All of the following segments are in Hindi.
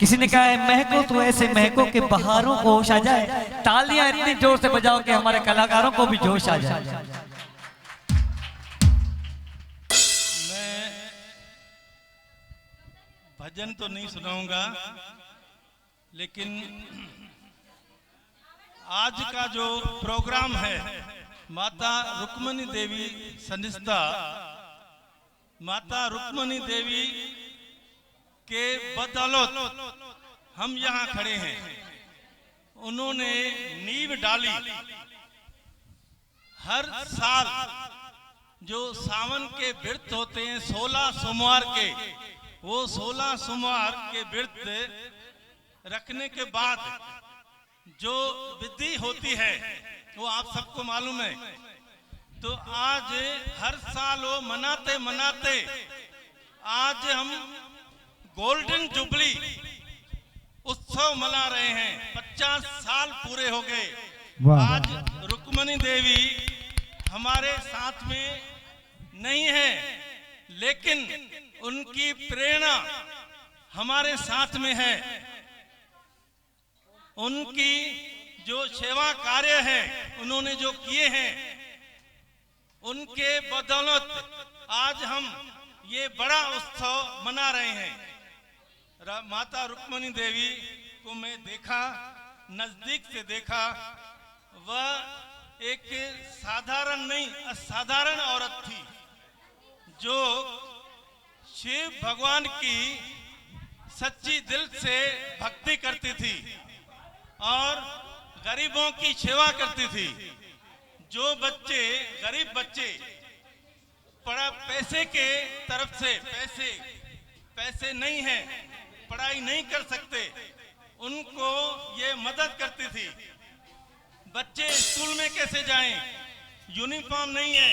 किसी ने कहा है महको तो ऐसे महको के बहारों को होश आ जाए। तालियां इतनी जोर से बजाओ कि हमारे कलाकारों को भी जोश आ जाए। मैं भजन तो नहीं सुनाऊंगा, लेकिन आज का जो प्रोग्राम है माता रुक्मणी देवी सनिष्ठा, माता रुक्मणी देवी के बदौलत हम यहाँ खड़े हैं। उन्होंने नींव डाली। हर साल जो सावन के व्रत होते हैं 16 सोमवार के, वो 16 सोमवार के व्रत रखने के बाद जो विधि होती है वो आप सबको मालूम है। तो आज हर साल वो मनाते मनाते आज हम गोल्डन जुबली उत्सव मना रहे हैं। 50 साल पूरे हो गए। आज रुक्मणी देवी हमारे साथ में नहीं है, लेकिन उनकी प्रेरणा हमारे साथ में है। उनकी जो सेवा कार्य है उन्होंने जो किए हैं, उनके बदौलत आज हम ये बड़ा उत्सव मना रहे हैं। माता रुक्मणी देवी को मैं देखा, नजदीक से देखा। वह एक साधारण नहीं असाधारण औरत थी जो शिव भगवान की सच्ची दिल से भक्ति करती थी और गरीबों की सेवा करती थी। जो बच्चे गरीब बच्चे पढ़ा पैसे के तरफ से पैसे नहीं है, पढ़ाई नहीं कर सकते, उनको ये मदद करती थी। बच्चे स्कूल में कैसे जाएं, यूनिफॉर्म नहीं है,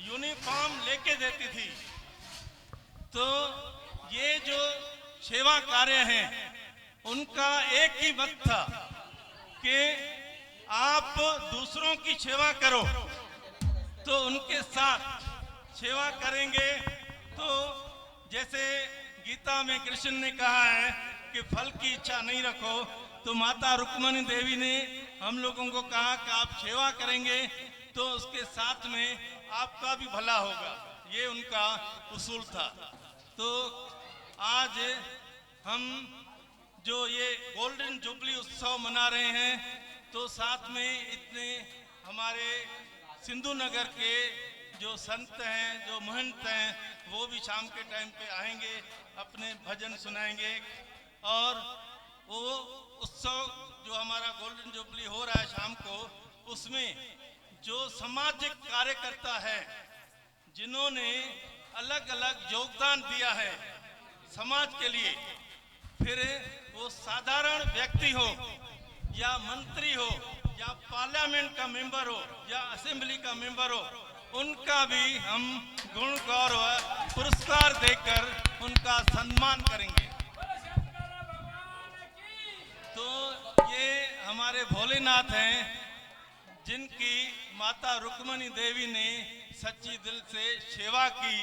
यूनिफॉर्म लेके देती थी। तो ये जो सेवा कार्य हैं उनका एक ही मत था कि आप दूसरों की सेवा करो। तो उनके साथ सेवा करेंगे तो जैसे गीता में कृष्ण ने कहा है कि फल की इच्छा नहीं रखो, तो माता रुक्मणी देवी ने हम लोगों को कहा कि आप सेवा करेंगे तो उसके साथ में आपका भी भला होगा। ये उनका उसूल था। तो आज हम जो ये गोल्डन जुबली उत्सव मना रहे हैं, तो साथ में इतने हमारे सिंधु नगर के जो संत हैं, जो महंत हैं, वो भी शाम के टाइम पे आएंगे, अपने भजन सुनाएंगे। और वो उत्सव जो हमारा गोल्डन जुबली हो रहा है शाम को, उसमें जो सामाजिक कार्यकर्ता है जिन्होंने अलग अलग योगदान दिया है समाज के लिए, फिर वो साधारण व्यक्ति हो या मंत्री हो या पार्लियामेंट का मेंबर हो या असेंबली का मेंबर हो, उनका भी हम गुण गौरव पुरस्कार देकर उनका सम्मान करेंगे। तो ये हमारे भोलेनाथ हैं जिनकी माता रुक्मणी देवी ने सच्ची दिल से सेवा की।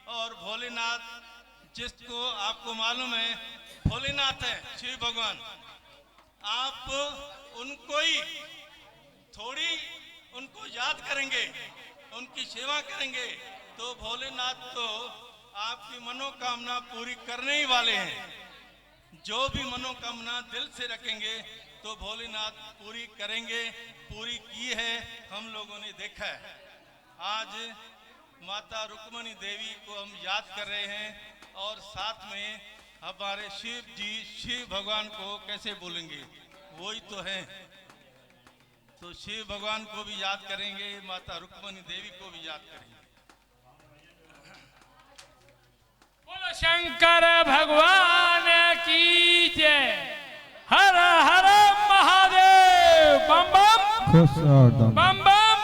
और भोलेनाथ जिसको आपको मालूम है भोलेनाथ है शिव भगवान, आप उनको ही थोड़ी उनको याद करेंगे, उनकी सेवा करेंगे तो भोलेनाथ तो आपकी मनोकामना पूरी करने ही वाले हैं। जो भी मनोकामना दिल से रखेंगे तो भोलेनाथ पूरी करेंगे, पूरी की है, हम लोगों ने देखा है। आज माता रुक्मणी देवी को हम याद कर रहे हैं और साथ में हमारे शिव जी, शिव भगवान को कैसे बोलेंगे, वही तो है। तो शिव भगवान को भी याद करेंगे, माता रुक्मणी देवी को भी याद करेंगे। बोलो शंकर भगवान की जय। हर हर महादेव। बम बम बम बम।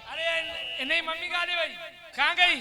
अरे नहीं मम्मी कहाँ गई भाई, कहाँ गई?